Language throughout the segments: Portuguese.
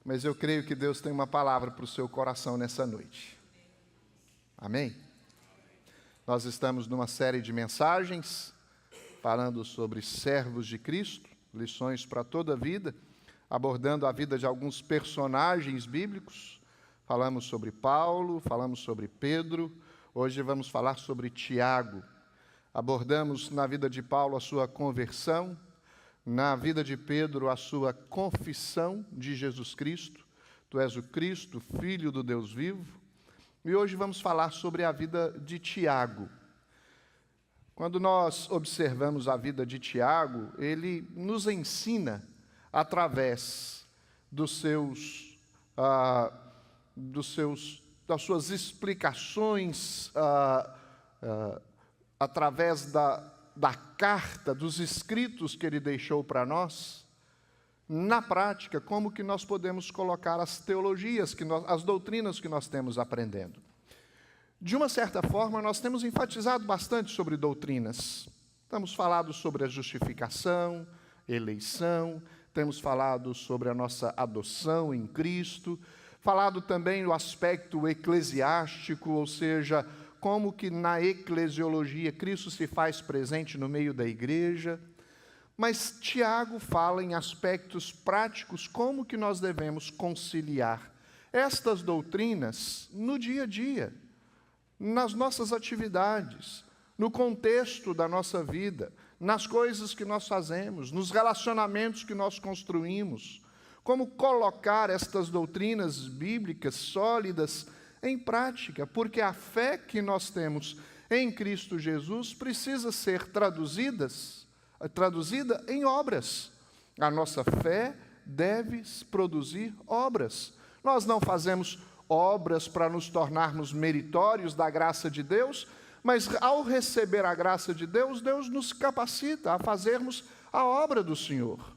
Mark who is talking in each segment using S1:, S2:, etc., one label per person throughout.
S1: mas eu creio que Deus tem uma palavra para o seu coração nessa noite. Amém? Nós estamos numa série de mensagens falando sobre servos de Cristo, lições para toda a vida, abordando a vida de alguns personagens bíblicos. Falamos sobre Paulo, falamos sobre Pedro, hoje vamos falar sobre Tiago. Abordamos na vida de Paulo a sua conversão, na vida de Pedro a sua confissão de Jesus Cristo. Tu és o Cristo, Filho do Deus vivo. E hoje vamos falar sobre a vida de Tiago. Quando nós observamos a vida de Tiago, ele nos ensina através das suas explicações, através da carta, dos escritos que ele deixou para nós, na prática, como que nós podemos colocar as teologias, as doutrinas que nós temos aprendendo. De uma certa forma, nós temos enfatizado bastante sobre doutrinas. Temos falado sobre a justificação, eleição, temos falado sobre a nossa adoção em Cristo, falado também do aspecto eclesiástico, ou seja, como que na eclesiologia Cristo se faz presente no meio da igreja. Mas Tiago fala em aspectos práticos, como que nós devemos conciliar estas doutrinas no dia a dia, nas nossas atividades, no contexto da nossa vida, nas coisas que nós fazemos, nos relacionamentos que nós construímos. Como colocar estas doutrinas bíblicas sólidas em prática, porque a fé que nós temos em Cristo Jesus precisa ser traduzida em obras. A nossa fé deve produzir obras. Nós não fazemos obras para nos tornarmos meritórios da graça de Deus, mas ao receber a graça de Deus, Deus nos capacita a fazermos a obra do Senhor.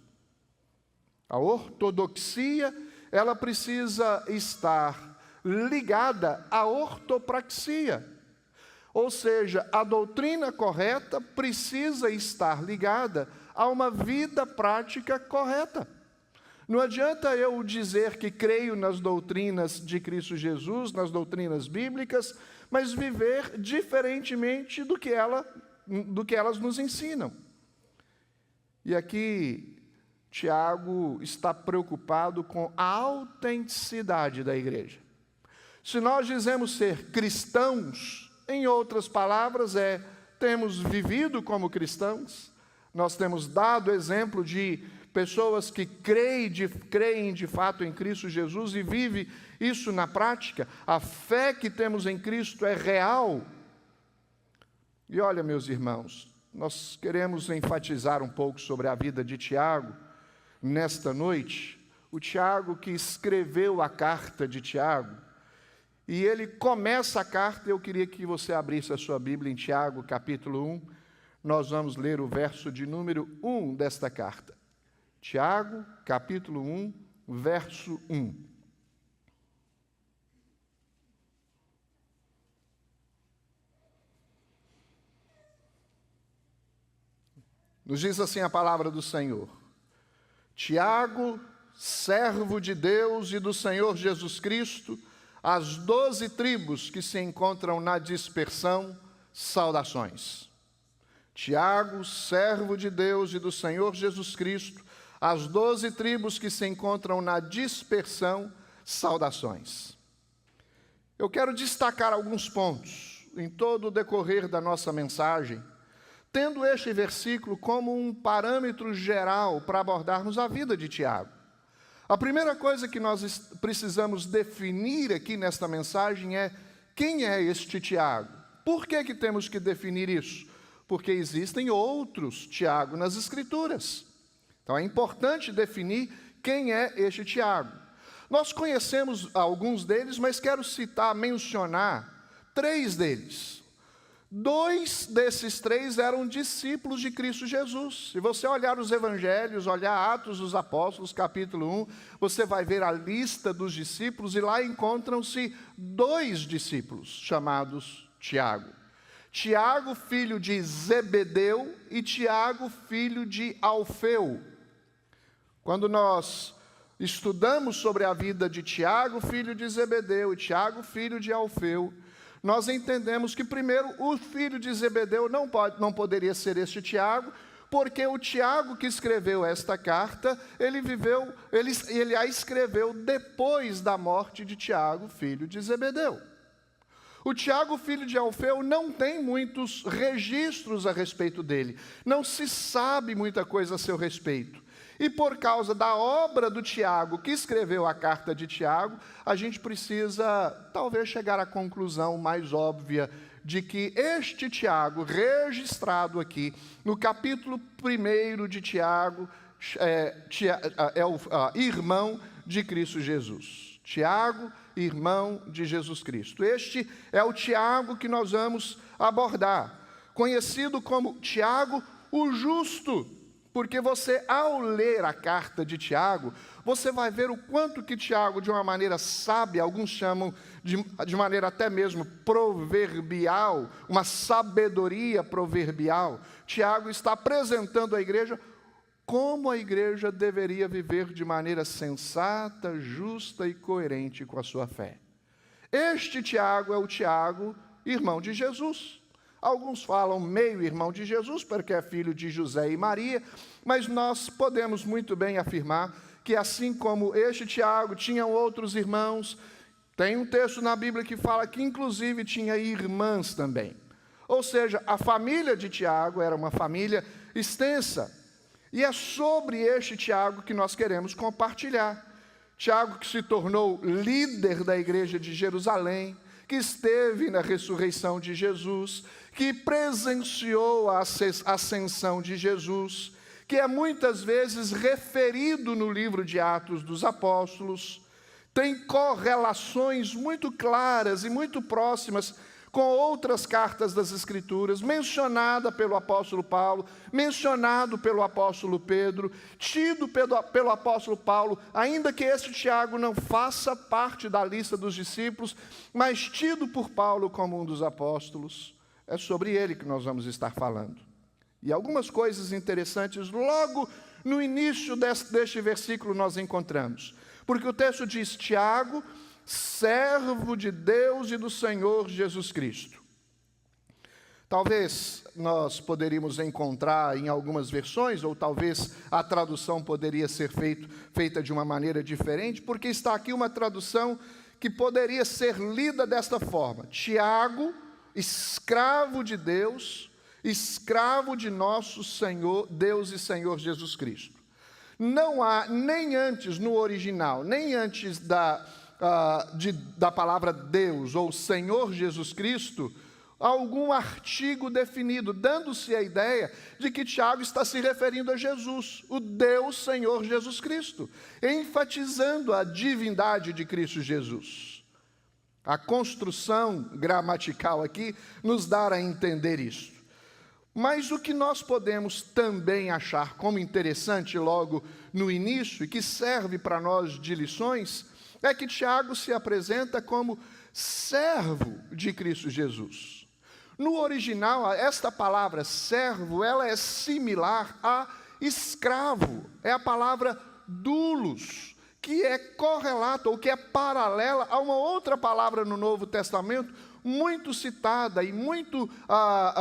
S1: A ortodoxia, ela precisa estar ligada à ortopraxia. Ou seja, a doutrina correta precisa estar ligada a uma vida prática correta. Não adianta eu dizer que creio nas doutrinas de Cristo Jesus, nas doutrinas bíblicas, mas viver diferentemente do que elas nos ensinam. E aqui Tiago está preocupado com a autenticidade da igreja. Se nós dizemos ser cristãos, em outras palavras, temos vivido como cristãos, nós temos dado exemplo de pessoas que creem de fato em Cristo Jesus e vivem isso na prática, a fé que temos em Cristo é real. E olha, meus irmãos, nós queremos enfatizar um pouco sobre a vida de Tiago nesta noite. O Tiago que escreveu a carta de Tiago, e ele começa a carta. Eu queria que você abrisse a sua Bíblia em Tiago, capítulo 1. Nós vamos ler o verso de número 1 desta carta. Tiago, capítulo 1, verso 1. Nos diz assim a palavra do Senhor. Tiago, servo de Deus e do Senhor Jesus Cristo, as 12 tribos que se encontram na dispersão, saudações. Tiago, servo de Deus e do Senhor Jesus Cristo, as 12 tribos que se encontram na dispersão, saudações. Eu quero destacar alguns pontos em todo o decorrer da nossa mensagem, tendo este versículo como um parâmetro geral para abordarmos a vida de Tiago. A primeira coisa que nós precisamos definir aqui nesta mensagem é: quem é este Tiago? Por que temos que definir isso? Porque existem outros Tiago nas Escrituras. Então é importante definir quem é este Tiago. Nós conhecemos alguns deles, mas quero mencionar 3 deles. 2 desses 3 eram discípulos de Cristo Jesus. Se você olhar os evangelhos, olhar Atos dos Apóstolos, capítulo 1, você vai ver a lista dos discípulos, e lá encontram-se 2 discípulos chamados Tiago. Tiago, filho de Zebedeu, e Tiago, filho de Alfeu. Quando nós estudamos sobre a vida de Tiago, filho de Zebedeu, e Tiago, filho de Alfeu, nós entendemos que, primeiro, o filho de Zebedeu não poderia ser este Tiago, porque o Tiago que escreveu esta carta, ele a escreveu depois da morte de Tiago, filho de Zebedeu. O Tiago, filho de Alfeu, não tem muitos registros a respeito dele. Não se sabe muita coisa a seu respeito. E por causa da obra do Tiago, que escreveu a carta de Tiago, a gente precisa, talvez, chegar à conclusão mais óbvia de que este Tiago, registrado aqui no capítulo 1 de Tiago, é o irmão de Cristo Jesus. Tiago, irmão de Jesus Cristo. Este é o Tiago que nós vamos abordar, conhecido como Tiago o Justo, porque você, ao ler a carta de Tiago, você vai ver o quanto que Tiago, de uma maneira sábia, alguns chamam de maneira até mesmo proverbial, uma sabedoria proverbial, Tiago está apresentando à igreja como a igreja deveria viver de maneira sensata, justa e coerente com a sua fé. Este Tiago é o Tiago, irmão de Jesus. Alguns falam meio-irmão de Jesus, porque é filho de José e Maria, mas nós podemos muito bem afirmar que, assim como este Tiago, tinham outros irmãos. Tem um texto na Bíblia que fala que, inclusive, tinha irmãs também. Ou seja, a família de Tiago era uma família extensa. E é sobre este Tiago que nós queremos compartilhar. Tiago que se tornou líder da igreja de Jerusalém, que esteve na ressurreição de Jesus, que presenciou a ascensão de Jesus, que é muitas vezes referido no livro de Atos dos Apóstolos, tem correlações muito claras e muito próximas com outras cartas das Escrituras, mencionada pelo apóstolo Paulo, mencionado pelo apóstolo Pedro, tido pelo apóstolo Paulo, ainda que este Tiago não faça parte da lista dos discípulos, mas tido por Paulo como um dos apóstolos. É sobre ele que nós vamos estar falando. E algumas coisas interessantes logo no início deste versículo nós encontramos. Porque o texto diz: Tiago, servo de Deus e do Senhor Jesus Cristo. Talvez nós poderíamos encontrar em algumas versões, ou talvez a tradução poderia ser feita de uma maneira diferente, porque está aqui uma tradução que poderia ser lida desta forma: Tiago, escravo de Deus, escravo de nosso Senhor, Deus e Senhor Jesus Cristo. Não há, nem antes no original, nem antes da palavra Deus ou Senhor Jesus Cristo, algum artigo definido, dando-se a ideia de que Tiago está se referindo a Jesus, o Deus Senhor Jesus Cristo, enfatizando a divindade de Cristo Jesus. A construção gramatical aqui nos dá a entender isso. Mas o que nós podemos também achar como interessante logo no início, e que serve para nós de lições, é que Tiago se apresenta como servo de Cristo Jesus. No original, esta palavra servo, ela é similar a escravo. É a palavra doulos, que é correlata ou que é paralela a uma outra palavra no Novo Testamento, muito citada e muito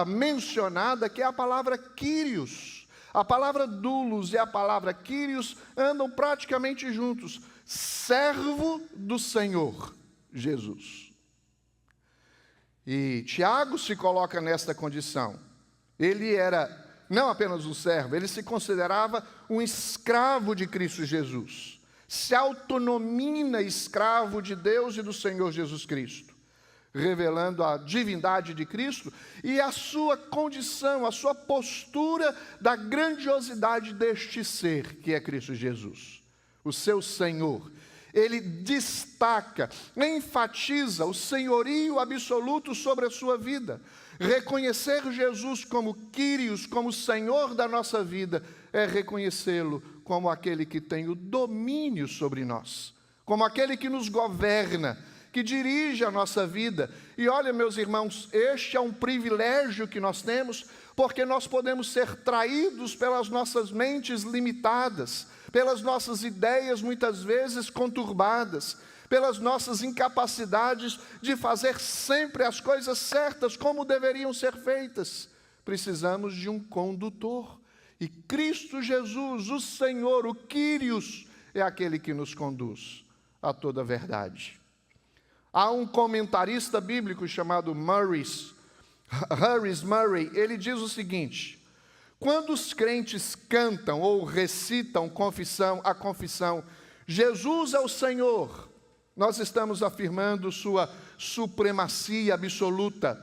S1: mencionada, que é a palavra Kyrios. A palavra doulos e a palavra Kyrios andam praticamente juntos. Servo do Senhor Jesus. E Tiago se coloca nesta condição. Ele era não apenas um servo, ele se considerava um escravo de Cristo Jesus. Se autonomina escravo de Deus e do Senhor Jesus Cristo, revelando a divindade de Cristo e a sua condição, a sua postura da grandiosidade deste ser que é Cristo Jesus, o seu Senhor. Ele destaca, enfatiza o senhorio absoluto sobre a sua vida. Reconhecer Jesus como Kyrios, como Senhor da nossa vida, é reconhecê-lo como aquele que tem o domínio sobre nós, como aquele que nos governa, que dirige a nossa vida. E olha, meus irmãos, este é um privilégio que nós temos, porque nós podemos ser traídos pelas nossas mentes limitadas, pelas nossas ideias muitas vezes conturbadas, pelas nossas incapacidades de fazer sempre as coisas certas como deveriam ser feitas. Precisamos de um condutor. E Cristo Jesus, o Senhor, o Kyrios, é aquele que nos conduz a toda a verdade. Há um comentarista bíblico chamado Harris Murray, ele diz o seguinte: quando os crentes cantam ou recitam a confissão, Jesus é o Senhor, nós estamos afirmando sua supremacia absoluta,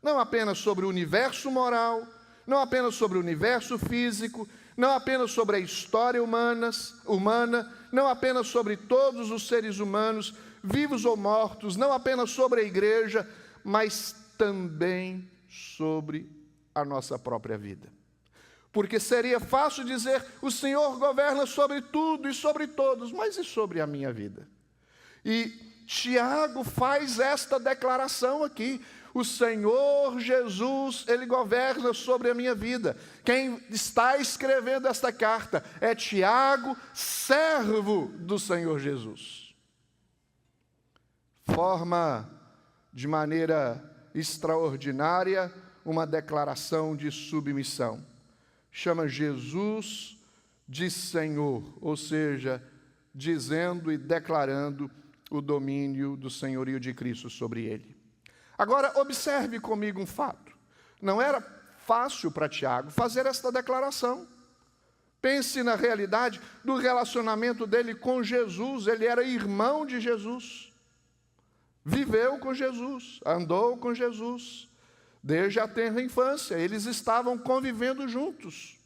S1: não apenas sobre o universo moral, não apenas sobre o universo físico, não apenas sobre a história humana, não apenas sobre todos os seres humanos, vivos ou mortos, não apenas sobre a igreja, mas também sobre a nossa própria vida. Porque seria fácil dizer, o Senhor governa sobre tudo e sobre todos, mas e sobre a minha vida? E Tiago faz esta declaração aqui: o Senhor Jesus, Ele governa sobre a minha vida. Quem está escrevendo esta carta é Tiago, servo do Senhor Jesus. Forma de maneira extraordinária uma declaração de submissão. Chama Jesus de Senhor, ou seja, dizendo e declarando o domínio do senhorio de Cristo sobre ele. Agora, observe comigo um fato. Não era fácil para Tiago fazer esta declaração. Pense na realidade do relacionamento dele com Jesus. Ele era irmão de Jesus. Viveu com Jesus, andou com Jesus. Desde a tenra infância, eles estavam convivendo juntos.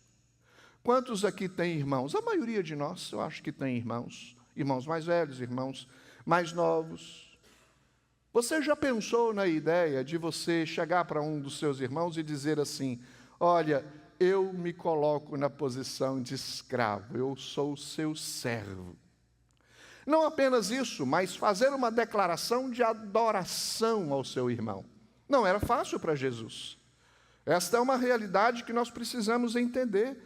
S1: Quantos aqui têm irmãos? A maioria de nós, eu acho que tem irmãos. Irmãos mais velhos, irmãos mais novos. Você já pensou na ideia de você chegar para um dos seus irmãos e dizer assim: olha, eu me coloco na posição de escravo, eu sou o seu servo. Não apenas isso, mas fazer uma declaração de adoração ao seu irmão. Não era fácil para Jesus. Esta é uma realidade que nós precisamos entender,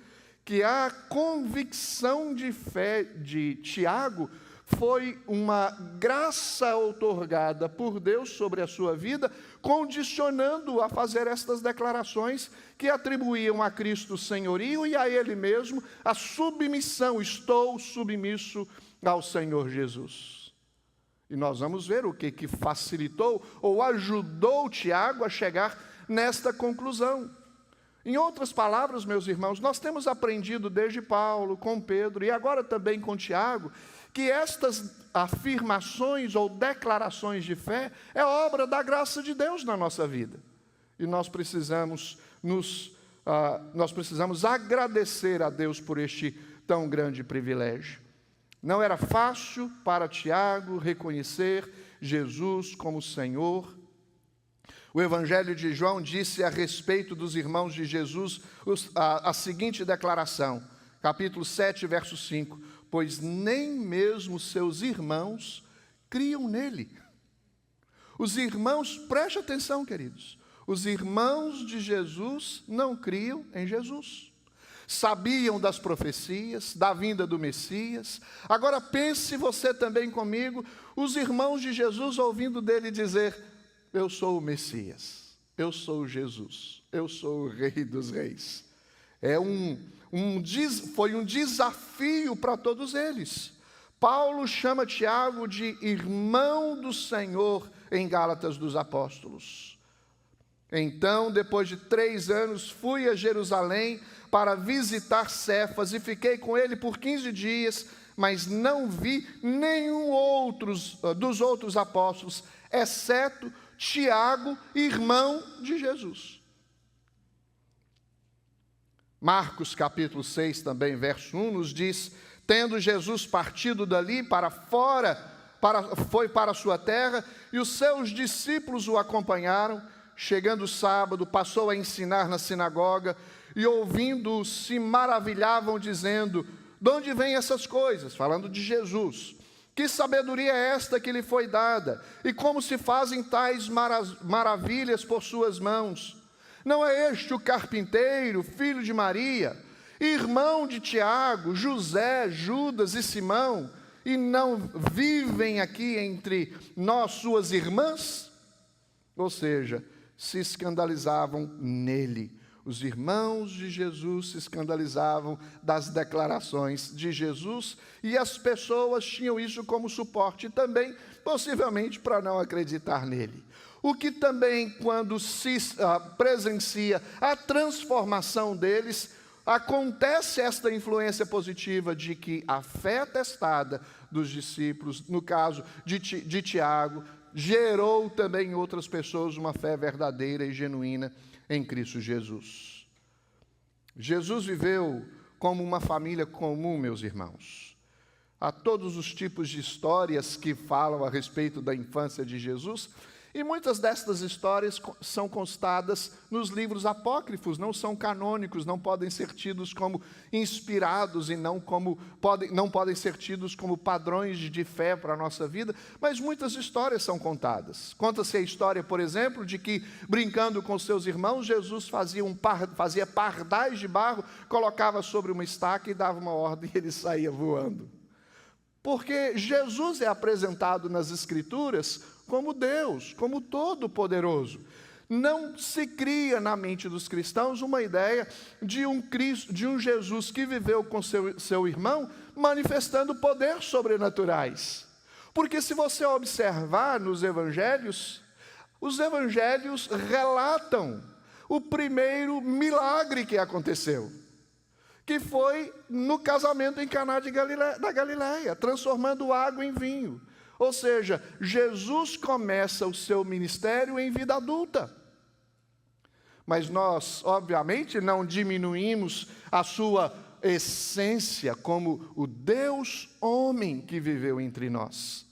S1: que a convicção de fé de Tiago foi uma graça outorgada por Deus sobre a sua vida, condicionando-o a fazer estas declarações que atribuíam a Cristo o senhorio e a Ele mesmo a submissão. Estou submisso ao Senhor Jesus. E nós vamos ver o que facilitou ou ajudou Tiago a chegar nesta conclusão. Em outras palavras, meus irmãos, nós temos aprendido desde Paulo, com Pedro e agora também com Tiago, que estas afirmações ou declarações de fé é obra da graça de Deus na nossa vida. E nós precisamos agradecer a Deus por este tão grande privilégio. Não era fácil para Tiago reconhecer Jesus como Senhor. O Evangelho de João disse a respeito dos irmãos de Jesus a seguinte declaração, capítulo 7, verso 5: pois nem mesmo seus irmãos criam nele. Os irmãos, preste atenção, queridos, os irmãos de Jesus não criam em Jesus. Sabiam das profecias, da vinda do Messias. Agora pense você também comigo, os irmãos de Jesus ouvindo dele dizer: eu sou o Messias, eu sou Jesus, eu sou o Rei dos Reis. Foi um desafio para todos eles. Paulo chama Tiago de irmão do Senhor em Gálatas dos Apóstolos. Então, depois de 3 anos, fui a Jerusalém para visitar Cefas e fiquei com ele por 15 dias, mas não vi nenhum dos outros apóstolos, exceto Tiago, irmão de Jesus. Marcos capítulo 6, também verso 1, nos diz: tendo Jesus partido dali para fora, foi para a sua terra, e os seus discípulos o acompanharam. Chegando o sábado, passou a ensinar na sinagoga, e ouvindo-o, se maravilhavam, dizendo: de onde vêm essas coisas? Falando de Jesus. Que sabedoria é esta que lhe foi dada? E como se fazem tais maravilhas por suas mãos? Não é este o carpinteiro, filho de Maria? irmão de Tiago, José, Judas e Simão, e não vivem aqui entre nós, suas irmãs? Ou seja, se escandalizavam nele. Os irmãos de Jesus se escandalizavam das declarações de Jesus, e as pessoas tinham isso como suporte também, possivelmente para não acreditar nele. O que também, quando se presencia a transformação deles, acontece esta influência positiva de que a fé atestada dos discípulos, no caso de Tiago, gerou também em outras pessoas uma fé verdadeira e genuína em Cristo Jesus. Jesus viveu como uma família comum, meus irmãos. Há todos os tipos de histórias que falam a respeito da infância de Jesus, e muitas destas histórias são constadas nos livros apócrifos, não são canônicos, não podem ser tidos como inspirados e não podem ser tidos como padrões de fé para a nossa vida, mas muitas histórias são contadas. Conta-se a história, por exemplo, de que, brincando com seus irmãos, Jesus fazia pardais de barro, colocava sobre uma estaca e dava uma ordem e ele saía voando. Porque Jesus é apresentado nas Escrituras como Deus, como Todo-Poderoso. Não se cria na mente dos cristãos uma ideia de um Cristo, de um Jesus que viveu com seu irmão, manifestando poderes sobrenaturais. Porque se você observar nos evangelhos, os evangelhos relatam o primeiro milagre que aconteceu, que foi no casamento em Caná da Galileia, transformando água em vinho. Ou seja, Jesus começa o seu ministério em vida adulta. Mas nós, obviamente, não diminuímos a sua essência como o Deus homem que viveu entre nós.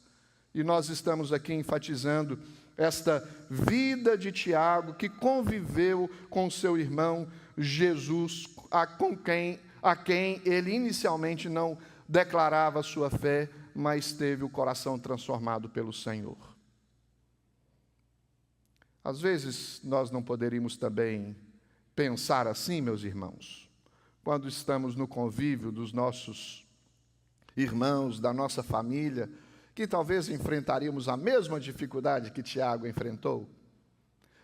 S1: E nós estamos aqui enfatizando esta vida de Tiago, que conviveu com seu irmão Jesus, a quem ele inicialmente não declarava sua fé, mas teve o coração transformado pelo Senhor. Às vezes, nós não poderíamos também pensar assim, meus irmãos, quando estamos no convívio dos nossos irmãos, da nossa família, que talvez enfrentaríamos a mesma dificuldade que Tiago enfrentou.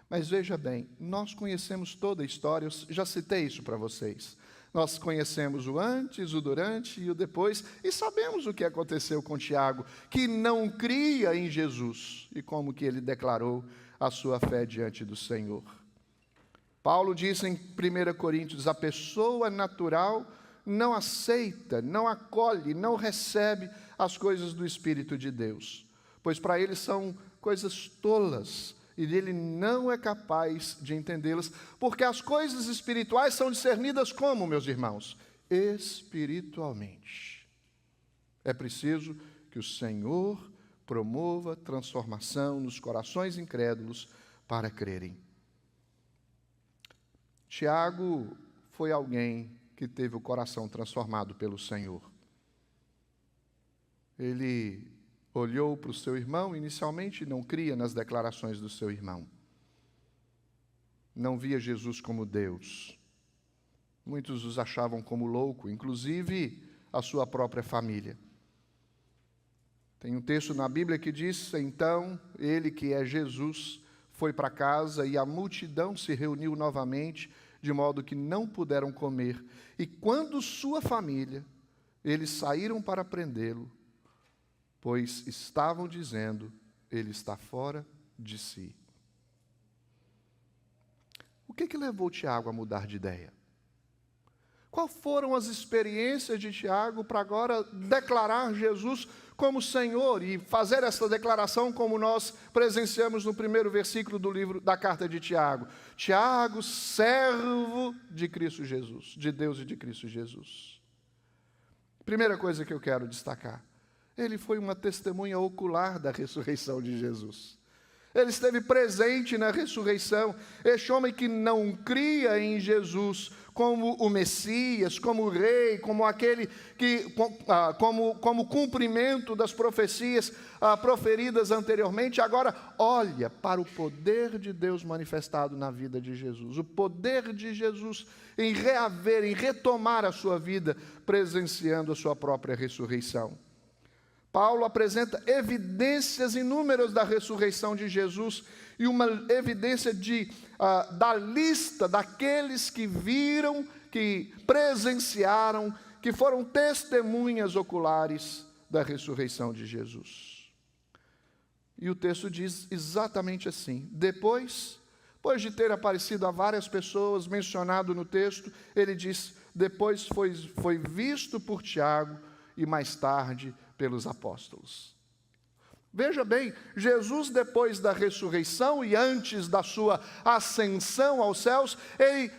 S1: Mas veja bem, nós conhecemos toda a história, eu já citei isso para vocês. Nós conhecemos o antes, o durante e o depois, e sabemos o que aconteceu com Tiago, que não cria em Jesus, e como que ele declarou a sua fé diante do Senhor. Paulo diz em 1 Coríntios, a pessoa natural não aceita, não acolhe, não recebe as coisas do Espírito de Deus, pois para ele são coisas tolas, e ele não é capaz de entendê-las, porque as coisas espirituais são discernidas como, meus irmãos? Espiritualmente. É preciso que o Senhor promova transformação nos corações incrédulos para crerem. Tiago foi alguém que teve o coração transformado pelo Senhor. Ele olhou para o seu irmão, inicialmente não cria nas declarações do seu irmão. Não via Jesus como Deus. Muitos os achavam como louco, inclusive a sua própria família. Tem um texto na Bíblia que diz, então, ele que é Jesus, foi para casa e a multidão se reuniu novamente, de modo que não puderam comer. E quando sua família, eles saíram para prendê-lo, pois estavam dizendo, ele está fora de si. O que levou Tiago a mudar de ideia? Quais foram as experiências de Tiago para agora declarar Jesus como Senhor e fazer essa declaração como nós presenciamos no primeiro versículo do livro da carta de Tiago? Tiago, servo de Cristo Jesus, de Deus e de Cristo Jesus. Primeira coisa que eu quero destacar. Ele foi uma testemunha ocular da ressurreição de Jesus. Ele esteve presente na ressurreição. Este homem que não cria em Jesus como o Messias, como o Rei, como aquele que, como cumprimento das profecias proferidas anteriormente, agora olha para o poder de Deus manifestado na vida de Jesus. O poder de Jesus em reaver, em retomar a sua vida, presenciando a sua própria ressurreição. Paulo apresenta evidências inúmeras da ressurreição de Jesus e uma evidência da lista daqueles que viram, que presenciaram, que foram testemunhas oculares da ressurreição de Jesus. E o texto diz exatamente assim: depois de ter aparecido a várias pessoas, mencionado no texto, ele diz, depois foi visto por Tiago e mais tarde pelos apóstolos. Veja bem, Jesus, depois da ressurreição e antes da sua ascensão aos céus, ele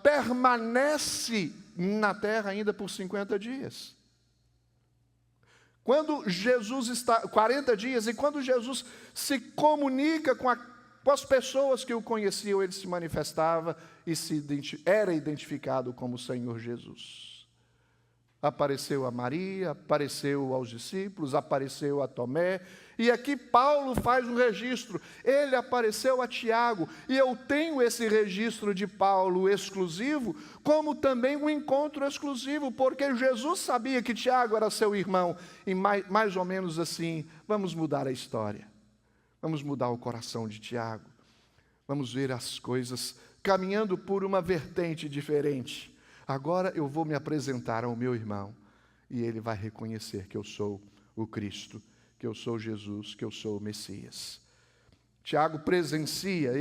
S1: permanece na terra ainda por 50 dias. Quando Jesus está, 40 dias, e quando Jesus se comunica com as pessoas que o conheciam, ele se manifestava e era identificado como Senhor Jesus. Apareceu a Maria, apareceu aos discípulos, apareceu a Tomé, e aqui Paulo faz um registro, ele apareceu a Tiago, e eu tenho esse registro de Paulo exclusivo, como também um encontro exclusivo, porque Jesus sabia que Tiago era seu irmão, e mais ou menos assim, vamos mudar a história, vamos mudar o coração de Tiago, vamos ver as coisas caminhando por uma vertente diferente. Agora eu vou me apresentar ao meu irmão e ele vai reconhecer que eu sou o Cristo, que eu sou Jesus, que eu sou o Messias. Tiago presencia,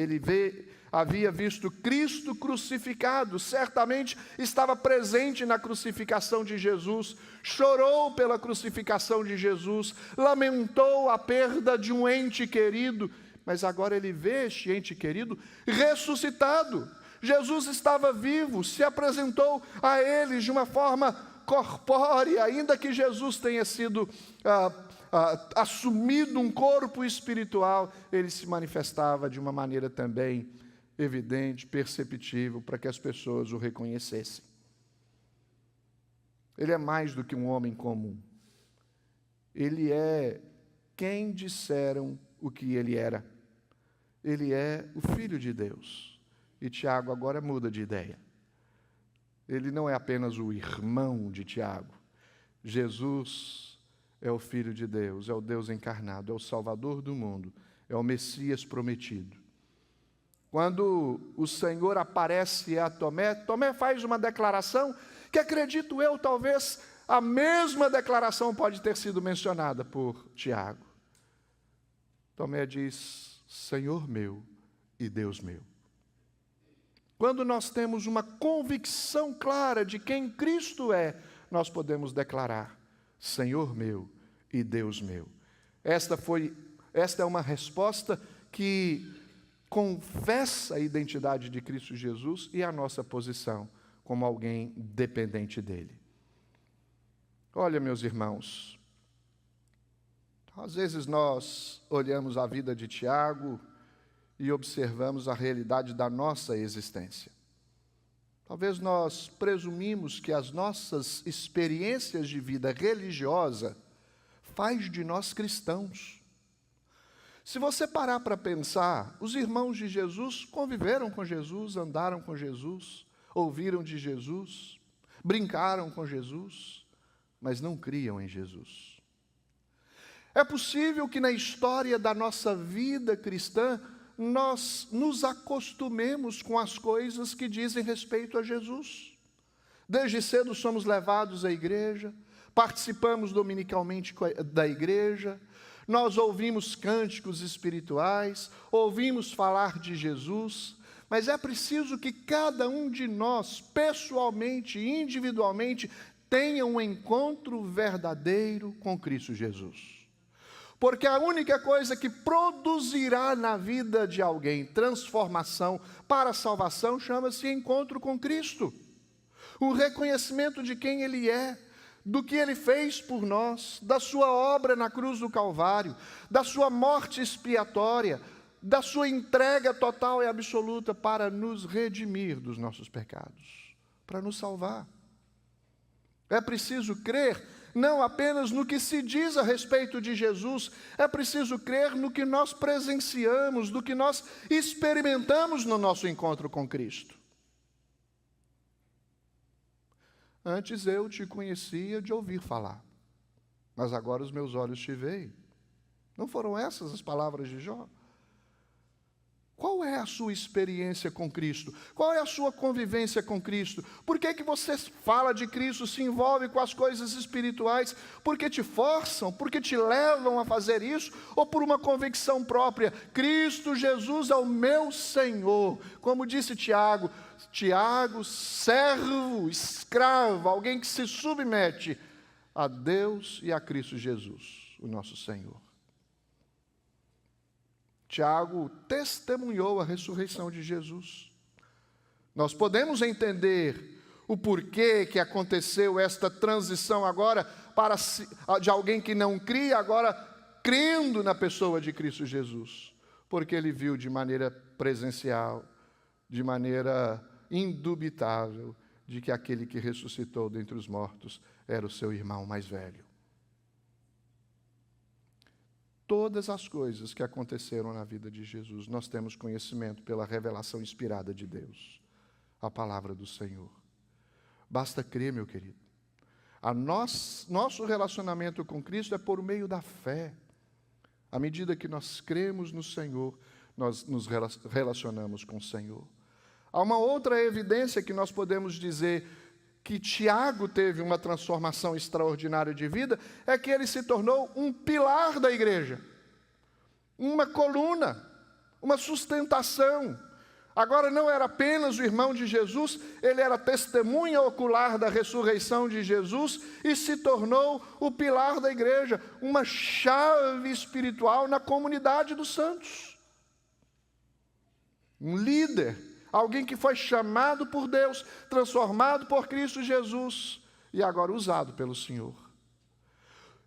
S1: havia visto Cristo crucificado, certamente estava presente na crucificação de Jesus, chorou pela crucificação de Jesus, lamentou a perda de um ente querido, mas agora ele vê este ente querido ressuscitado. Jesus estava vivo, se apresentou a eles de uma forma corpórea, ainda que Jesus tenha sido assumido um corpo espiritual, ele se manifestava de uma maneira também evidente, perceptível, para que as pessoas o reconhecessem. Ele é mais do que um homem comum. Ele é quem disseram o que ele era. Ele é o Filho de Deus. E Tiago agora muda de ideia. Ele não é apenas o irmão de Tiago. Jesus é o Filho de Deus, é o Deus encarnado, é o Salvador do mundo, é o Messias prometido. Quando o Senhor aparece a Tomé, Tomé faz uma declaração que, acredito eu, talvez a mesma declaração pode ter sido mencionada por Tiago. Tomé diz, Senhor meu e Deus meu. Quando nós temos uma convicção clara de quem Cristo é, nós podemos declarar, Senhor meu e Deus meu. Esta é uma resposta que confessa a identidade de Cristo Jesus e a nossa posição como alguém dependente dele. Olha, meus irmãos, às vezes nós olhamos a vida de Tiago e observamos a realidade da nossa existência. Talvez nós presumimos que as nossas experiências de vida religiosa faz de nós cristãos. Se você parar para pensar, os irmãos de Jesus conviveram com Jesus, andaram com Jesus, ouviram de Jesus, brincaram com Jesus, mas não criam em Jesus. É possível que na história da nossa vida cristã, nós nos acostumemos com as coisas que dizem respeito a Jesus. Desde cedo somos levados à igreja, participamos dominicalmente da igreja, nós ouvimos cânticos espirituais, ouvimos falar de Jesus, mas é preciso que cada um de nós, pessoalmente e individualmente, tenha um encontro verdadeiro com Cristo Jesus. Porque a única coisa que produzirá na vida de alguém transformação para a salvação chama-se encontro com Cristo. O reconhecimento de quem Ele é, do que Ele fez por nós, da sua obra na cruz do Calvário, da sua morte expiatória, da sua entrega total e absoluta para nos redimir dos nossos pecados, para nos salvar. É preciso crer não apenas no que se diz a respeito de Jesus, é preciso crer no que nós presenciamos, do que nós experimentamos no nosso encontro com Cristo. Antes eu te conhecia de ouvir falar, mas agora os meus olhos te veem. Não foram essas as palavras de Jó? Qual é a sua experiência com Cristo? Qual é a sua convivência com Cristo? Por que que você fala de Cristo, se envolve com as coisas espirituais? Porque te forçam? Porque te levam a fazer isso? Ou por uma convicção própria? Cristo Jesus é o meu Senhor. Como disse Tiago, servo, escravo, alguém que se submete a Deus e a Cristo Jesus, o nosso Senhor. Tiago testemunhou a ressurreição de Jesus. Nós podemos entender o porquê que aconteceu esta transição agora de alguém que não cria, agora crendo na pessoa de Cristo Jesus. Porque ele viu de maneira presencial, de maneira indubitável, de que aquele que ressuscitou dentre os mortos era o seu irmão mais velho. Todas as coisas que aconteceram na vida de Jesus, nós temos conhecimento pela revelação inspirada de Deus, a palavra do Senhor. Basta crer, meu querido. Nosso relacionamento com Cristo é por meio da fé. À medida que nós cremos no Senhor, nós nos relacionamos com o Senhor. Há uma outra evidência que nós podemos dizer que Tiago teve uma transformação extraordinária de vida, é que ele se tornou um pilar da igreja, uma coluna, uma sustentação. Agora não era apenas o irmão de Jesus, ele era testemunha ocular da ressurreição de Jesus e se tornou o pilar da igreja, uma chave espiritual na comunidade dos santos. Um líder, alguém que foi chamado por Deus, transformado por Cristo Jesus e agora usado pelo Senhor.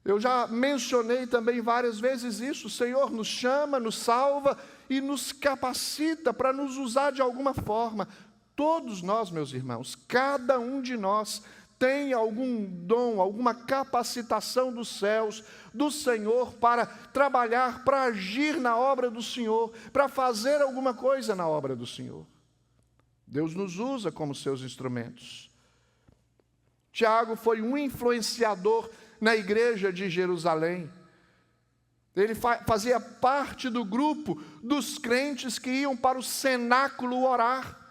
S1: Eu já mencionei também várias vezes isso. O Senhor nos chama, nos salva e nos capacita para nos usar de alguma forma. Todos nós, meus irmãos, cada um de nós tem algum dom, alguma capacitação dos céus, do Senhor, para trabalhar, para agir na obra do Senhor, para fazer alguma coisa na obra do Senhor. Deus nos usa como seus instrumentos. Tiago foi um influenciador na igreja de Jerusalém. Ele fazia parte do grupo dos crentes que iam para o cenáculo orar.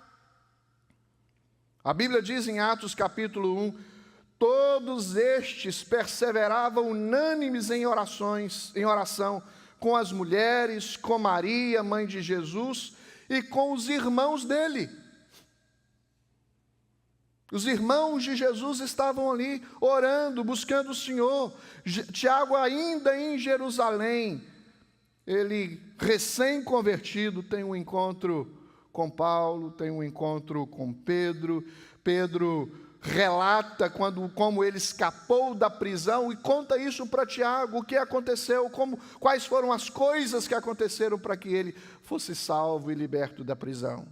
S1: A Bíblia diz em Atos capítulo 1, todos estes perseveravam unânimes em oração, com as mulheres, com Maria, mãe de Jesus, e com os irmãos dele. Os irmãos de Jesus estavam ali orando, buscando o Senhor. Tiago, ainda em Jerusalém, ele recém-convertido, tem um encontro com Paulo, tem um encontro com Pedro. Pedro relata como ele escapou da prisão e conta isso para Tiago, o que aconteceu, quais foram as coisas que aconteceram para que ele fosse salvo e liberto da prisão.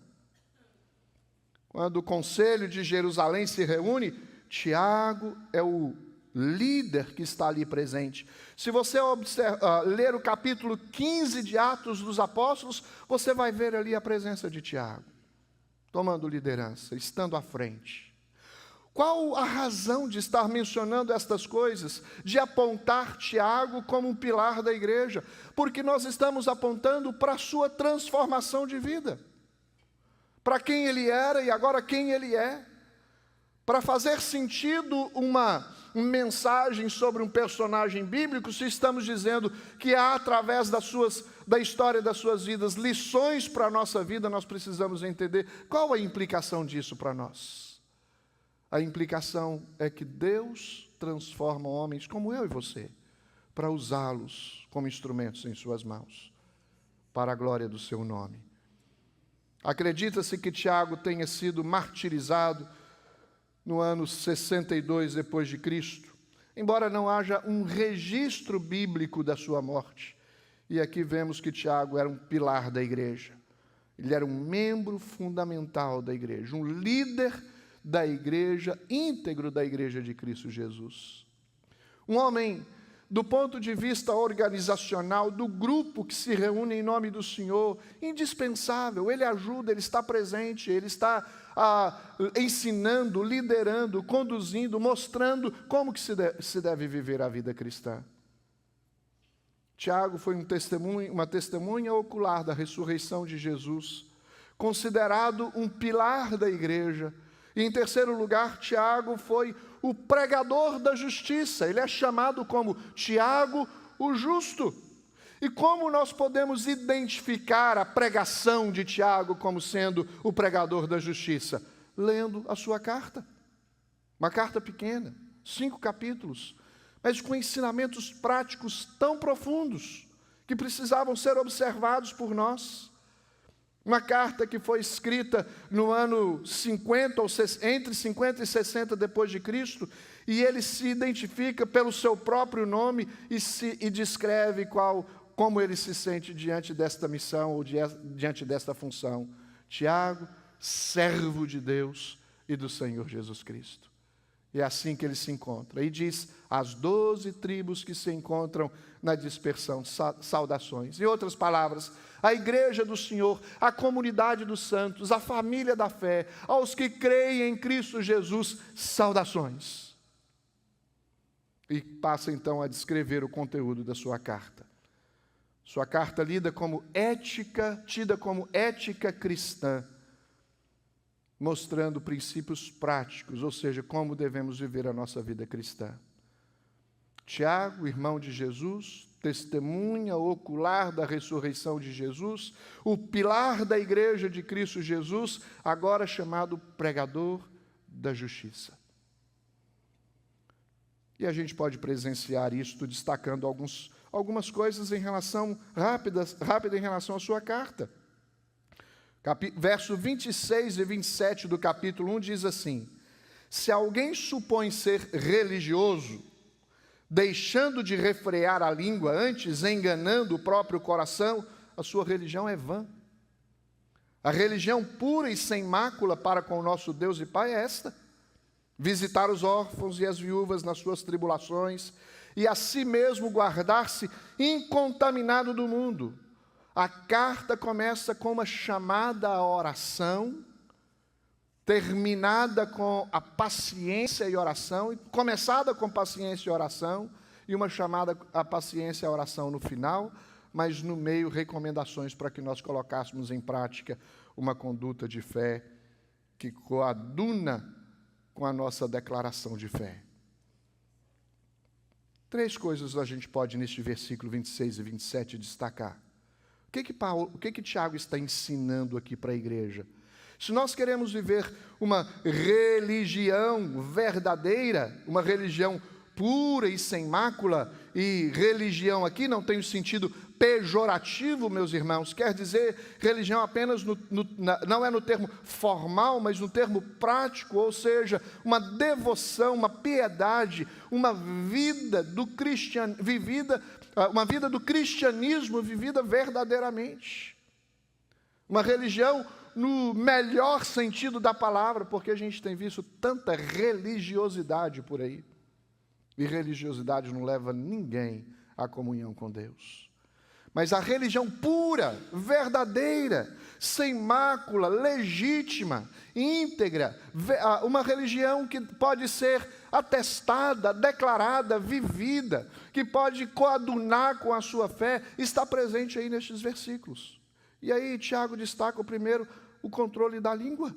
S1: Quando o conselho de Jerusalém se reúne, Tiago é o líder que está ali presente. Se você ler o capítulo 15 de Atos dos Apóstolos, você vai ver ali a presença de Tiago, tomando liderança, estando à frente. Qual a razão de estar mencionando estas coisas, de apontar Tiago como um pilar da igreja? Porque nós estamos apontando para a sua transformação de vida, para quem ele era e agora quem ele é. Para fazer sentido uma mensagem sobre um personagem bíblico, se estamos dizendo que há, através da história das suas vidas, lições para a nossa vida, nós precisamos entender qual a implicação disso para nós. A implicação é que Deus transforma homens como eu e você, para usá-los como instrumentos em suas mãos, para a glória do seu nome. Acredita-se que Tiago tenha sido martirizado no ano 62 depois de Cristo. embora não haja um registro bíblico da sua morte. E aqui vemos que Tiago era um pilar da igreja. Ele era um membro fundamental da igreja, um líder da igreja, íntegro da igreja de Cristo Jesus. Um homem, do ponto de vista organizacional, do grupo que se reúne em nome do Senhor, indispensável. Ele ajuda, ele está presente, ele está ensinando, liderando, conduzindo, mostrando como que se deve viver a vida cristã. Tiago foi uma testemunha ocular da ressurreição de Jesus, considerado um pilar da igreja. E, em terceiro lugar, Tiago foi o pregador da justiça. Ele é chamado como Tiago, o justo. E como nós podemos identificar a pregação de Tiago como sendo o pregador da justiça? Lendo a sua carta. Uma carta pequena, 5 capítulos, mas com ensinamentos práticos tão profundos que precisavam ser observados por nós. Uma carta que foi escrita no ano 50, ou entre 50 e 60 depois de Cristo, e ele se identifica pelo seu próprio nome e descreve como ele se sente diante desta missão ou diante desta função. Tiago, servo de Deus e do Senhor Jesus Cristo. E é assim que ele se encontra. E diz, as 12 tribos que se encontram na dispersão, saudações. Em outras palavras, a igreja do Senhor, a comunidade dos santos, a família da fé, aos que creem em Cristo Jesus, saudações. E passa então a descrever o conteúdo da sua carta. Sua carta tida como ética cristã, mostrando princípios práticos, ou seja, como devemos viver a nossa vida cristã. Tiago, irmão de Jesus, testemunha ocular da ressurreição de Jesus, o pilar da igreja de Cristo Jesus, agora chamado pregador da justiça. E a gente pode presenciar isto destacando algumas coisas rápida em relação à sua carta. Verso 26 e 27 do capítulo 1 diz assim: se alguém supõe ser religioso, deixando de refrear a língua, antes enganando o próprio coração, a sua religião é vã. A religião pura e sem mácula para com o nosso Deus e Pai é esta: visitar os órfãos e as viúvas nas suas tribulações, e a si mesmo guardar-se incontaminado do mundo. A carta começa com uma chamada à oração, terminada com a paciência e oração, começada com paciência e oração, e uma chamada à paciência e à oração no final, mas no meio recomendações para que nós colocássemos em prática uma conduta de fé que coaduna com a nossa declaração de fé. 3 coisas a gente pode, neste versículo 26 e 27, destacar. O que Tiago está ensinando aqui para a igreja? Se nós queremos viver uma religião verdadeira, uma religião pura e sem mácula, e religião aqui não tem o sentido pejorativo, meus irmãos, quer dizer religião apenas, não é no termo formal, mas no termo prático, ou seja, uma devoção, uma piedade, uma vida do cristianismo vivida verdadeiramente. Uma religião no melhor sentido da palavra, porque a gente tem visto tanta religiosidade por aí. E religiosidade não leva ninguém à comunhão com Deus. Mas a religião pura, verdadeira, sem mácula, legítima, íntegra, uma religião que pode ser atestada, declarada, vivida, que pode coadunar com a sua fé, está presente aí nestes versículos. E aí Tiago destaca o primeiro, o controle da língua.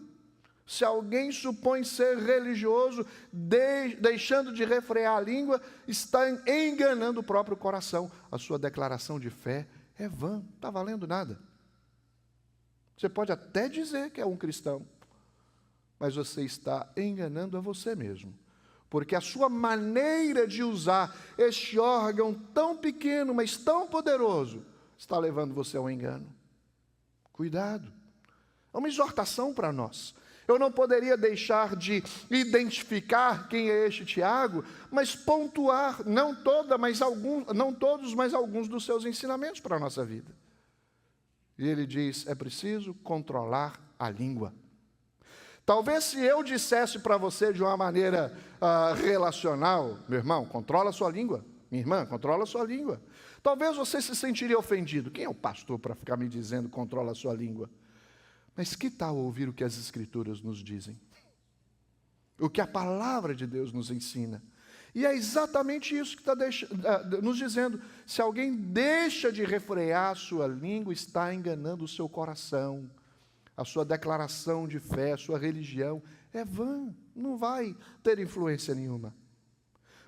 S1: Se alguém supõe ser religioso, deixando de refrear a língua, está enganando o próprio coração. A sua declaração de fé é vã, não está valendo nada. Você pode até dizer que é um cristão, mas você está enganando a você mesmo. Porque a sua maneira de usar este órgão tão pequeno, mas tão poderoso, está levando você ao engano. Cuidado. É uma exortação para nós. Eu não poderia deixar de identificar quem é este Tiago, mas pontuar não todos, mas alguns dos seus ensinamentos para a nossa vida. E ele diz: é preciso controlar a língua. Talvez se eu dissesse para você de uma maneira relacional: meu irmão, controla a sua língua. Minha irmã, controla a sua língua. Talvez você se sentiria ofendido. Quem é o pastor para ficar me dizendo controla a sua língua? Mas que tal ouvir o que as Escrituras nos dizem? O que a palavra de Deus nos ensina. E é exatamente isso que está nos dizendo. Se alguém deixa de refrear a sua língua, está enganando o seu coração. A sua declaração de fé, a sua religião é vã, não vai ter influência nenhuma.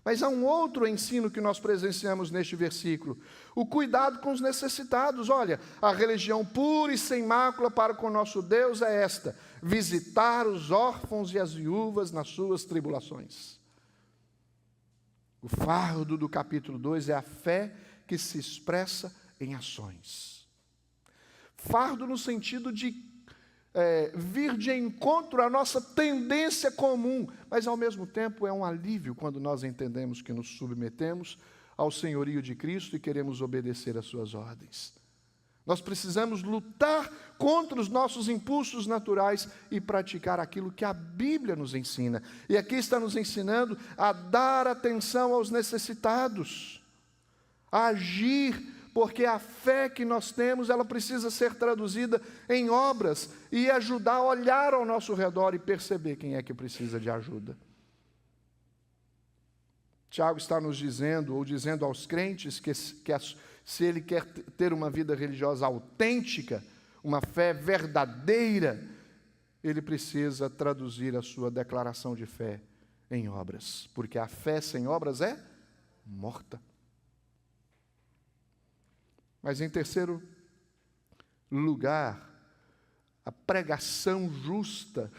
S1: Mas há um outro ensino que nós presenciamos neste versículo: o cuidado com os necessitados. Olha, a religião pura e sem mácula para com o nosso Deus é esta: visitar os órfãos e as viúvas nas suas tribulações. O fardo do capítulo 2 é a fé que se expressa em ações. Fardo no sentido de vir de encontro à nossa tendência comum, mas ao mesmo tempo é um alívio quando nós entendemos que nos submetemos ao senhorio de Cristo e queremos obedecer às suas ordens. Nós precisamos lutar contra os nossos impulsos naturais e praticar aquilo que a Bíblia nos ensina. E aqui está nos ensinando a dar atenção aos necessitados, a agir, porque a fé que nós temos, ela precisa ser traduzida em obras e ajudar a olhar ao nosso redor e perceber quem é que precisa de ajuda. Tiago está nos dizendo, ou dizendo aos crentes, que se ele quer ter uma vida religiosa autêntica, uma fé verdadeira, ele precisa traduzir a sua declaração de fé em obras, porque a fé sem obras é morta. Mas em terceiro lugar, a pregação justa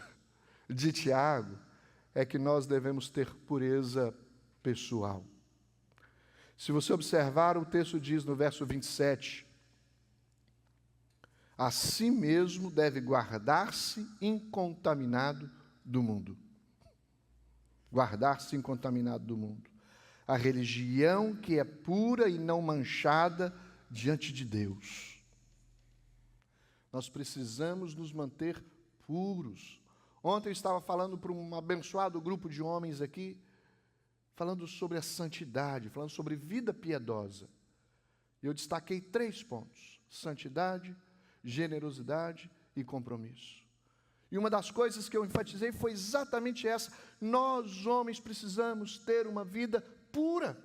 S1: de Tiago é que nós devemos ter pureza pessoal. Se você observar, o texto diz no verso 27, a si mesmo deve guardar-se incontaminado do mundo. Guardar-se incontaminado do mundo. A religião que é pura e não manchada diante de Deus. Nós precisamos nos manter puros. Ontem eu estava falando para um abençoado grupo de homens aqui, falando sobre a santidade, falando sobre vida piedosa. E eu destaquei 3 pontos: santidade, generosidade e compromisso. E uma das coisas que eu enfatizei foi exatamente essa: nós, homens, precisamos ter uma vida pura,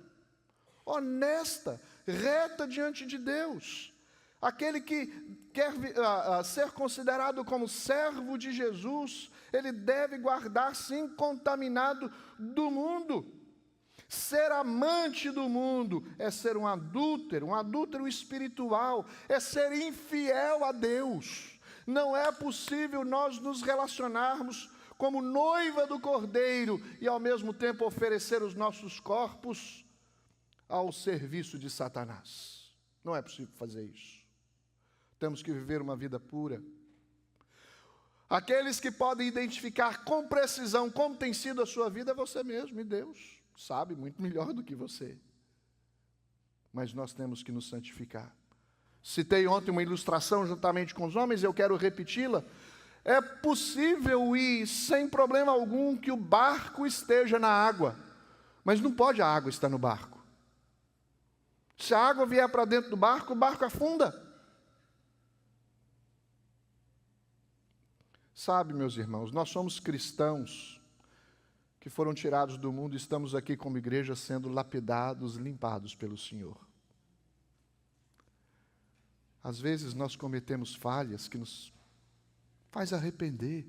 S1: honesta, reta diante de Deus. Aquele que quer ser considerado como servo de Jesus, ele deve guardar-se incontaminado do mundo. Ser amante do mundo é ser um adúltero espiritual, é ser infiel a Deus. Não é possível nós nos relacionarmos como noiva do Cordeiro e ao mesmo tempo oferecer os nossos corpos ao serviço de Satanás. Não é possível fazer isso. Temos que viver uma vida pura. Aqueles que podem identificar com precisão como tem sido a sua vida é você mesmo, e Deus sabe muito melhor do que você. Mas nós temos que nos santificar. Citei ontem uma ilustração juntamente com os homens, eu quero repeti-la. É possível ir sem problema algum que o barco esteja na água, mas não pode a água estar no barco. Se a água vier para dentro do barco, o barco afunda. Sabe, meus irmãos, nós somos cristãos que foram tirados do mundo e estamos aqui como igreja sendo lapidados, limpados pelo Senhor. Às vezes nós cometemos falhas que nos faz arrepender,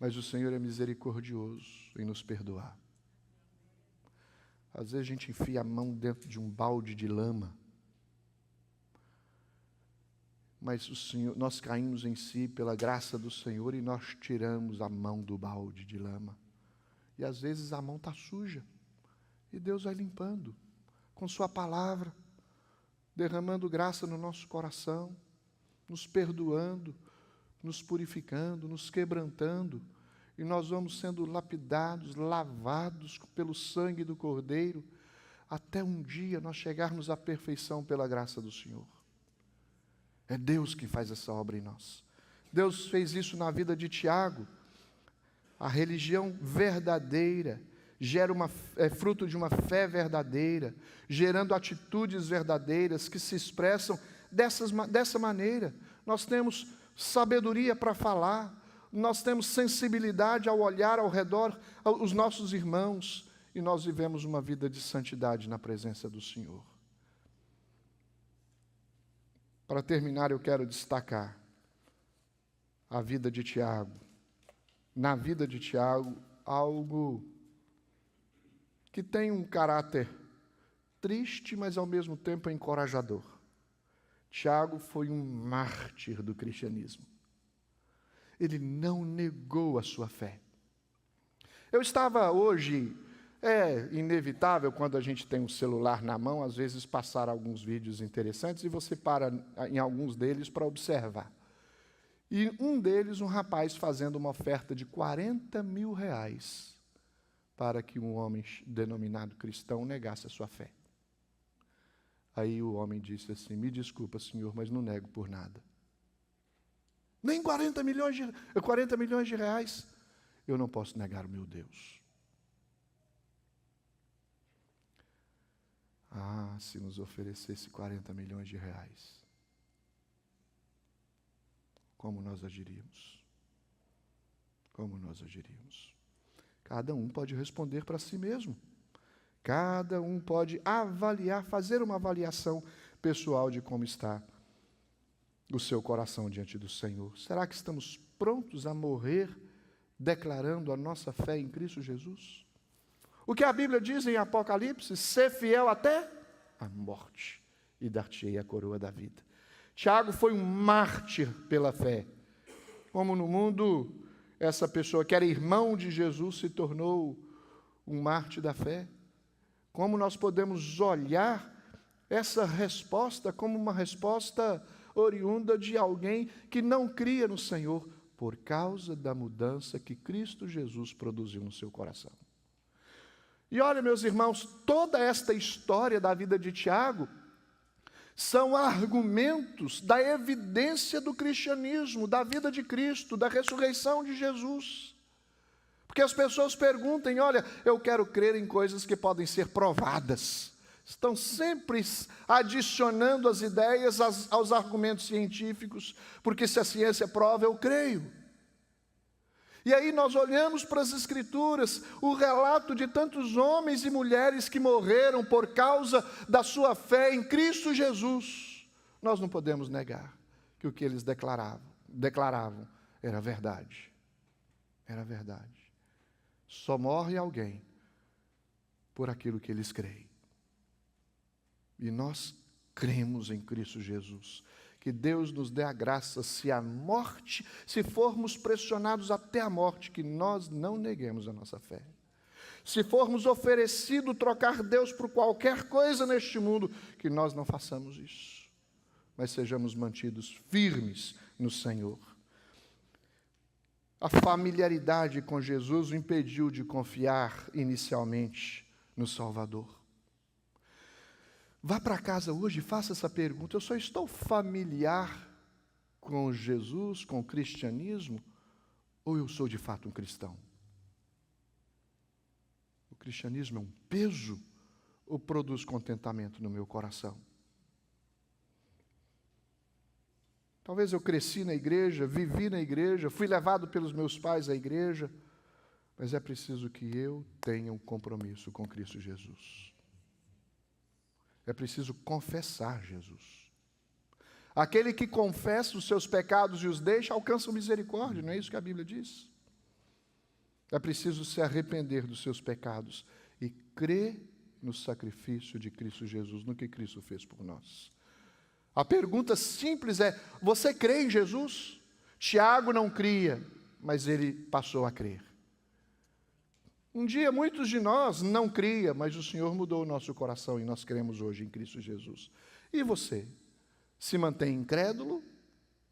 S1: mas o Senhor é misericordioso em nos perdoar. Às vezes a gente enfia a mão dentro de um balde de lama, mas o Senhor, nós caímos em si pela graça do Senhor e nós tiramos a mão do balde de lama. E às vezes a mão está suja, e Deus vai limpando com sua palavra, derramando graça no nosso coração, nos perdoando, nos purificando, nos quebrantando, e nós vamos sendo lapidados, lavados pelo sangue do Cordeiro, até um dia nós chegarmos à perfeição pela graça do Senhor. É Deus que faz essa obra em nós. Deus fez isso na vida de Tiago. A religião verdadeira é fruto de uma fé verdadeira, gerando atitudes verdadeiras que se expressam dessa maneira. Nós temos sabedoria para falar, nós temos sensibilidade ao olhar ao redor os nossos irmãos, e nós vivemos uma vida de santidade na presença do Senhor. Para terminar, eu quero destacar a vida de Tiago. Na vida de Tiago, algo que tem um caráter triste, mas ao mesmo tempo encorajador. Tiago foi um mártir do cristianismo. Ele não negou a sua fé. Eu estava hoje, é inevitável quando a gente tem um celular na mão, às vezes passar alguns vídeos interessantes e você para em alguns deles para observar. E um deles, um rapaz fazendo uma oferta de R$40 mil para que um homem denominado cristão negasse a sua fé. Aí o homem disse assim: me desculpa, senhor, mas não nego por nada. Nem 40 milhões de reais. Eu não posso negar o meu Deus. Ah, se nos oferecesse 40 milhões de reais, como nós agiríamos? Como nós agiríamos? Cada um pode responder para si mesmo. Cada um pode avaliar, fazer uma avaliação pessoal de como está o seu coração diante do Senhor. Será que estamos prontos a morrer declarando a nossa fé em Cristo Jesus? O que a Bíblia diz em Apocalipse: ser fiel até a morte, e dar-te-ei a coroa da vida. Tiago foi um mártir pela fé. Como no mundo, essa pessoa que era irmão de Jesus se tornou um mártir da fé. Como nós podemos olhar essa resposta como uma resposta oriunda de alguém que não cria no Senhor, por causa da mudança que Cristo Jesus produziu no seu coração. E olha, meus irmãos, toda esta história da vida de Tiago são argumentos da evidência do cristianismo, da vida de Cristo, da ressurreição de Jesus. Porque as pessoas perguntam: olha, eu quero crer em coisas que podem ser provadas. Estão sempre adicionando as ideias aos argumentos científicos, porque se a ciência prova, eu creio. E aí nós olhamos para as Escrituras, o relato de tantos homens e mulheres que morreram por causa da sua fé em Cristo Jesus. Nós não podemos negar que o que eles declaravam era verdade. Era verdade. Só morre alguém por aquilo que eles creem. E nós cremos em Cristo Jesus. Que Deus nos dê a graça, se formos pressionados até a morte, que nós não neguemos a nossa fé. Se formos oferecidos trocar Deus por qualquer coisa neste mundo, que nós não façamos isso, mas sejamos mantidos firmes no Senhor. A familiaridade com Jesus o impediu de confiar inicialmente no Salvador. Vá para casa hoje e faça essa pergunta: eu só estou familiar com Jesus, com o cristianismo, ou eu sou de fato um cristão? O cristianismo é um peso ou produz contentamento no meu coração? Talvez eu cresci na igreja, vivi na igreja, fui levado pelos meus pais à igreja, mas é preciso que eu tenha um compromisso com Cristo Jesus. É preciso confessar Jesus. Aquele que confessa os seus pecados e os deixa, alcança misericórdia, não é isso que a Bíblia diz? É preciso se arrepender dos seus pecados e crer no sacrifício de Cristo Jesus, no que Cristo fez por nós. A pergunta simples é: você crê em Jesus? Tiago não cria, mas ele passou a crer. Um dia muitos de nós não criam, mas o Senhor mudou o nosso coração e nós cremos hoje em Cristo Jesus. E você? Se mantém incrédulo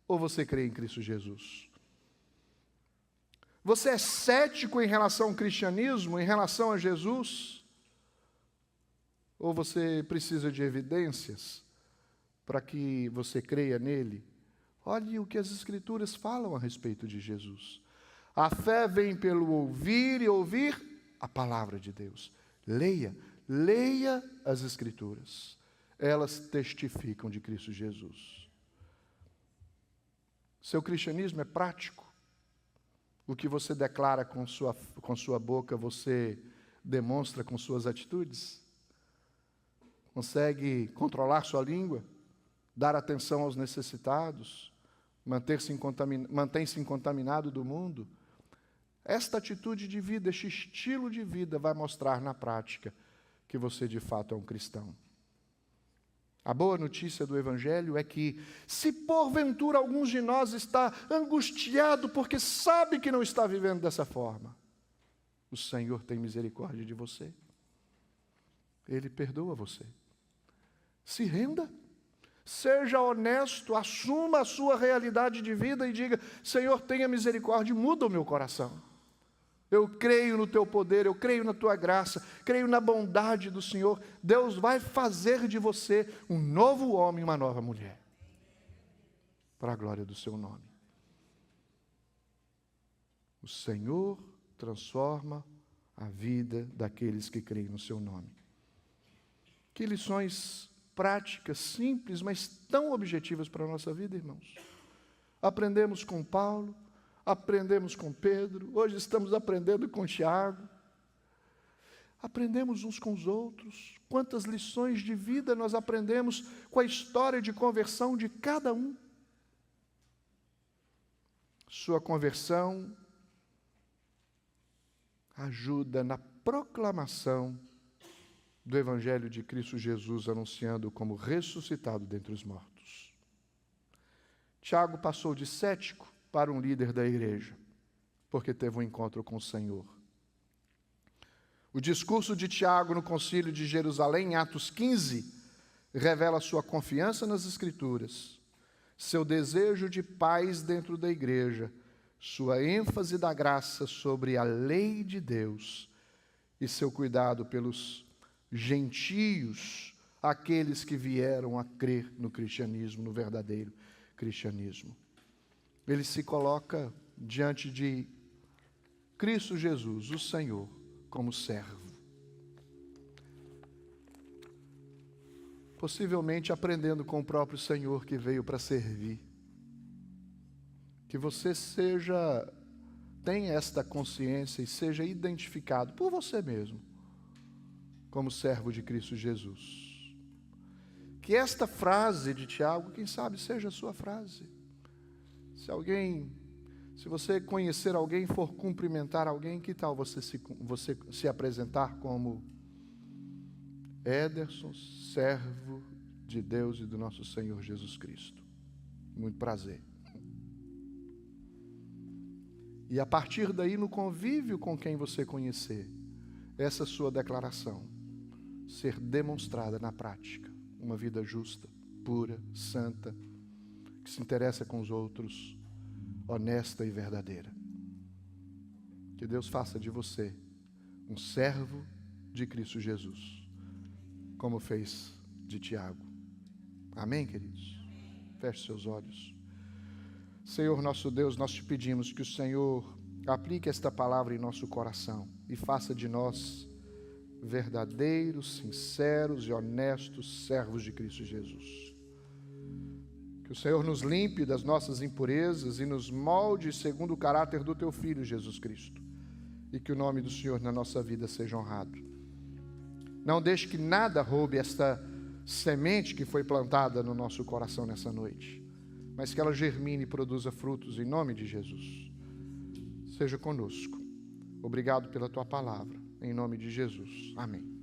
S1: Ou você crê em Cristo Jesus? Você é cético em relação ao cristianismo, em relação a Jesus? Ou você precisa de evidências para que você creia nele? Olhe o que as Escrituras falam a respeito de Jesus. A fé vem pelo ouvir e ouvir a palavra de Deus. Leia as Escrituras. Elas testificam de Cristo Jesus. Seu cristianismo é prático. O que você declara com sua boca, você demonstra com suas atitudes? Consegue controlar sua língua? Dar atenção aos necessitados? Mantém-se incontaminado do mundo? Esta atitude de vida, este estilo de vida vai mostrar na prática que você de fato é um cristão. A boa notícia do Evangelho é que, se porventura alguns de nós está angustiado porque sabe que não está vivendo dessa forma, o Senhor tem misericórdia de você. Ele perdoa você. Se renda, seja honesto, assuma a sua realidade de vida e diga: Senhor, tenha misericórdia e muda o meu coração. Eu creio no teu poder, eu creio na tua graça, creio na bondade do Senhor. Deus vai fazer de você um novo homem, uma nova mulher, para a glória do seu nome. O Senhor transforma a vida daqueles que creem no seu nome. Que lições práticas, simples, mas tão objetivas para a nossa vida, irmãos. Aprendemos com Paulo, aprendemos com Pedro, hoje estamos aprendendo com Tiago. Aprendemos uns com os outros. Quantas lições de vida nós aprendemos com a história de conversão de cada um. Sua conversão ajuda na proclamação do Evangelho de Cristo Jesus, anunciando como ressuscitado dentre os mortos. Tiago passou de cético para um líder da igreja, porque teve um encontro com o Senhor. O discurso de Tiago no concílio de Jerusalém, em Atos 15, revela sua confiança nas Escrituras, seu desejo de paz dentro da igreja, sua ênfase da graça sobre a lei de Deus e seu cuidado pelos gentios, aqueles que vieram a crer no cristianismo, no verdadeiro cristianismo. Ele se coloca diante de Cristo Jesus, o Senhor, como servo. Possivelmente aprendendo com o próprio Senhor que veio para servir. Que você tenha esta consciência e seja identificado por você mesmo como servo de Cristo Jesus. Que esta frase de Tiago, quem sabe, seja a sua frase. Se você conhecer alguém e for cumprimentar alguém, que tal você se apresentar como Ederson, servo de Deus e do nosso Senhor Jesus Cristo? Muito prazer. E a partir daí, no convívio com quem você conhecer, essa sua declaração ser demonstrada na prática. Uma vida justa, pura, santa, que se interessa com os outros, honesta e verdadeira. Que Deus faça de você um servo de Cristo Jesus, como fez de Tiago. Amém, queridos? Feche seus olhos. Senhor nosso Deus, nós te pedimos que o Senhor aplique esta palavra em nosso coração e faça de nós verdadeiros, sinceros e honestos servos de Cristo Jesus. Que o Senhor nos limpe das nossas impurezas e nos molde segundo o caráter do Teu Filho Jesus Cristo. E que o nome do Senhor na nossa vida seja honrado. Não deixe que nada roube esta semente que foi plantada no nosso coração nessa noite, mas que ela germine e produza frutos em nome de Jesus. Seja conosco. Obrigado pela Tua palavra. Em nome de Jesus. Amém.